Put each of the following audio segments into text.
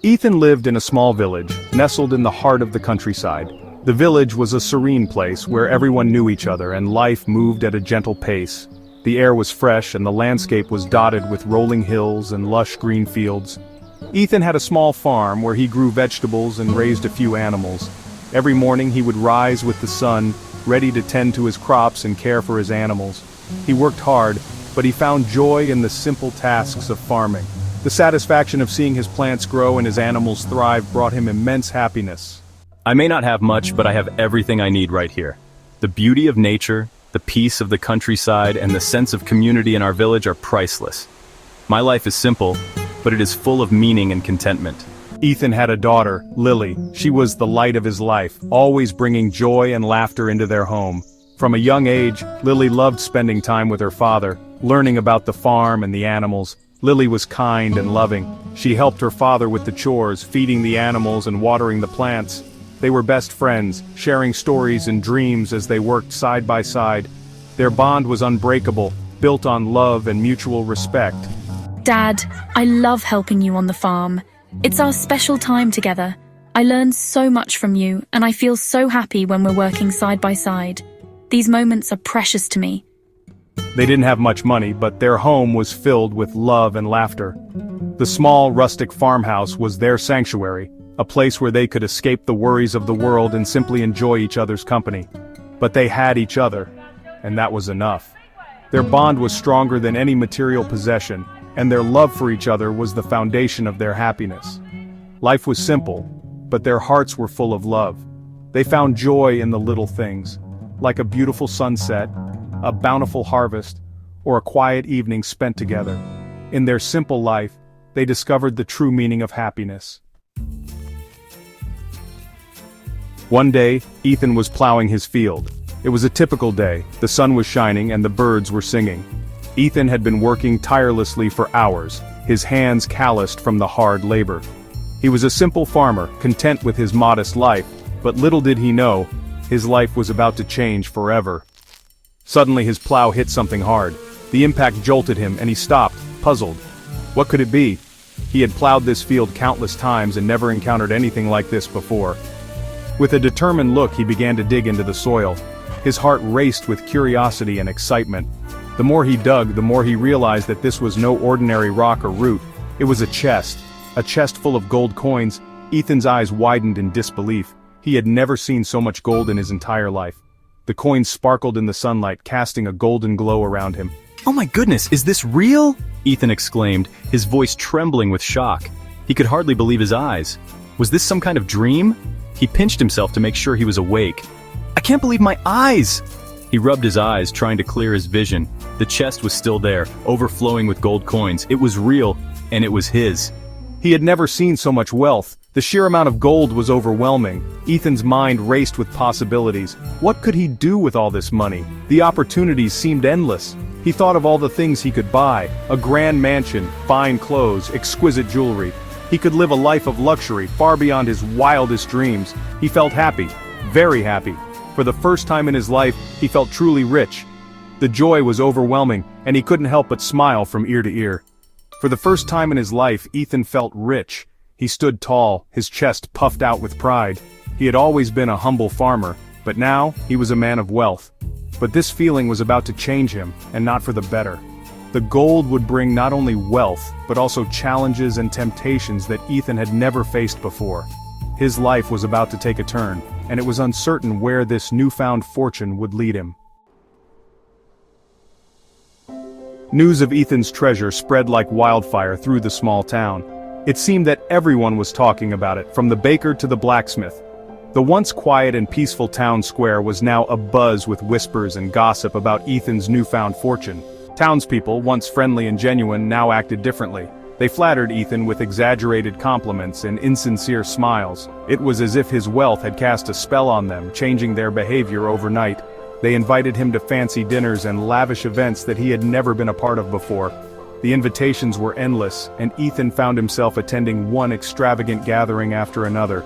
Ethan lived in a small village, nestled in the heart of the countryside. The village was a serene place where everyone knew each other and life moved at a gentle pace. The air was fresh and the landscape was dotted with rolling hills and lush green fields. Ethan had a small farm where he grew vegetables and raised a few animals. Every morning he would rise with the sun, ready to tend to his crops and care for his animals. He worked hard, but he found joy in the simple tasks of farming. The satisfaction of seeing his plants grow and his animals thrive brought him immense happiness. I may not have much, but I have everything I need right here. The beauty of nature, the peace of the countryside, and the sense of community in our village are priceless. My life is simple, but it is full of meaning and contentment. Ethan had a daughter, Lily. She was the light of his life, always bringing joy and laughter into their home. From a young age, Lily loved spending time with her father, learning about the farm and the animals. Lily was kind and loving. She helped her father with the chores, feeding the animals and watering the plants. They were best friends, sharing stories and dreams as they worked side by side. Their bond was unbreakable, built on love and mutual respect. Dad, I love helping you on the farm. It's our special time together. I learned so much from you, and I feel so happy when we're working side by side. These moments are precious to me. They didn't have much money, but their home was filled with love and laughter. The small, rustic farmhouse was their sanctuary, a place where they could escape the worries of the world and simply enjoy each other's company. But they had each other, and that was enough. Their bond was stronger than any material possession, and their love for each other was the foundation of their happiness. Life was simple, but their hearts were full of love. They found joy in the little things, like a beautiful sunset, a bountiful harvest, or a quiet evening spent together. In their simple life, they discovered the true meaning of happiness. One day, Ethan was plowing his field. It was a typical day, the sun was shining and the birds were singing. Ethan had been working tirelessly for hours, his hands calloused from the hard labor. He was a simple farmer, content with his modest life, but little did he know, his life was about to change forever. Suddenly his plow hit something hard. The impact jolted him and he stopped, puzzled. What could it be? He had plowed this field countless times and never encountered anything like this before. With a determined look he began to dig into the soil. His heart raced with curiosity and excitement. The more he dug, the more he realized that this was no ordinary rock or root. It was a chest full of gold coins. Ethan's eyes widened in disbelief. He had never seen so much gold in his entire life. The coins sparkled in the sunlight, casting a golden glow around him. "Oh my goodness, is this real?" Ethan exclaimed, his voice trembling with shock. He could hardly believe his eyes. Was this some kind of dream? He pinched himself to make sure he was awake. "I can't believe my eyes!" He rubbed his eyes, trying to clear his vision. The chest was still there, overflowing with gold coins. It was real, and it was his. He had never seen so much wealth. The sheer amount of gold was overwhelming. Ethan's mind raced with possibilities. What could he do with all this money? The opportunities seemed endless. He thought of all the things he could buy: a grand mansion, fine clothes, exquisite jewelry. He could live a life of luxury far beyond his wildest dreams. He felt happy, very happy. For the first time in his life, he felt truly rich. The joy was overwhelming, and he couldn't help but smile from ear to ear. For the first time in his life, Ethan felt rich. He stood tall, his chest puffed out with pride. He had always been a humble farmer, but now, he was a man of wealth. But this feeling was about to change him, and not for the better. The gold would bring not only wealth, but also challenges and temptations that Ethan had never faced before. His life was about to take a turn, and it was uncertain where this newfound fortune would lead him. News of Ethan's treasure spread like wildfire through the small town. It seemed that everyone was talking about it, from the baker to the blacksmith. The once quiet and peaceful town square was now abuzz with whispers and gossip about Ethan's newfound fortune. Townspeople, once friendly and genuine, now acted differently. They flattered Ethan with exaggerated compliments and insincere smiles. It was as if his wealth had cast a spell on them, changing their behavior overnight. They invited him to fancy dinners and lavish events that he had never been a part of before. The invitations were endless, and Ethan found himself attending one extravagant gathering after another.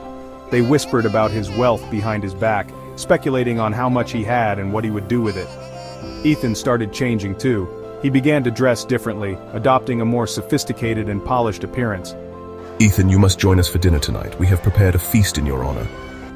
They whispered about his wealth behind his back, speculating on how much he had and what he would do with it. Ethan started changing too. He began to dress differently, adopting a more sophisticated and polished appearance. Ethan, you must join us for dinner tonight. We have prepared a feast in your honor.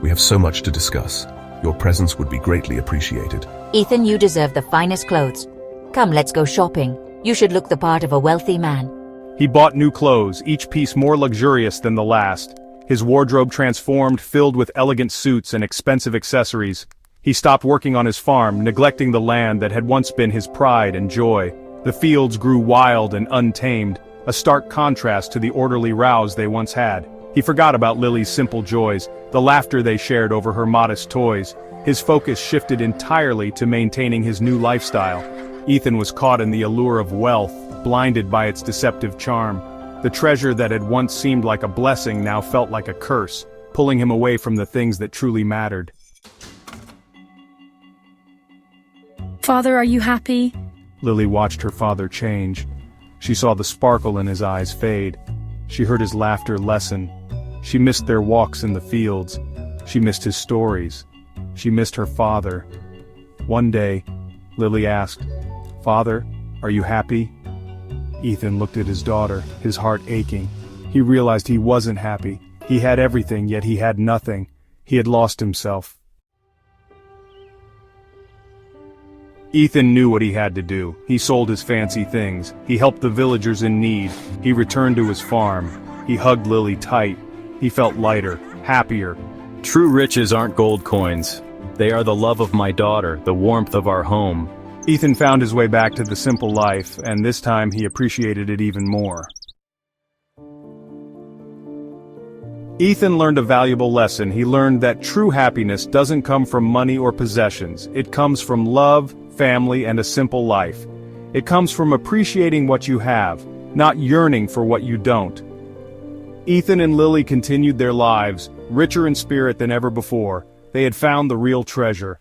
We have so much to discuss. Your presence would be greatly appreciated. Ethan, you deserve the finest clothes. Come, let's go shopping. You should look the part of a wealthy man. He bought new clothes, each piece more luxurious than the last. His wardrobe transformed, filled with elegant suits and expensive accessories. He stopped working on his farm, neglecting the land that had once been his pride and joy. The fields grew wild and untamed, a stark contrast to the orderly rows they once had. He forgot about Lily's simple joys, the laughter they shared over her modest toys. His focus shifted entirely to maintaining his new lifestyle. Ethan was caught in the allure of wealth, blinded by its deceptive charm. The treasure that had once seemed like a blessing now felt like a curse, pulling him away from the things that truly mattered. Father, are you happy? Lily watched her father change. She saw the sparkle in his eyes fade. She heard his laughter lessen. She missed their walks in the fields. She missed his stories. She missed her father. One day, Lily asked, "Father, are you happy?" Ethan looked at his daughter, his heart aching. He realized he wasn't happy. He had everything, yet he had nothing. He had lost himself. Ethan knew what he had to do. He sold his fancy things. He helped the villagers in need. He returned to his farm. He hugged Lily tight. He felt lighter, happier. True riches aren't gold coins. They are the love of my daughter, the warmth of our home. Ethan found his way back to the simple life, and this time he appreciated it even more. Ethan learned a valuable lesson. He learned that true happiness doesn't come from money or possessions. It comes from love, family, and a simple life. It comes from appreciating what you have, not yearning for what you don't. Ethan and Lily continued their lives, richer in spirit than ever before. They had found the real treasure,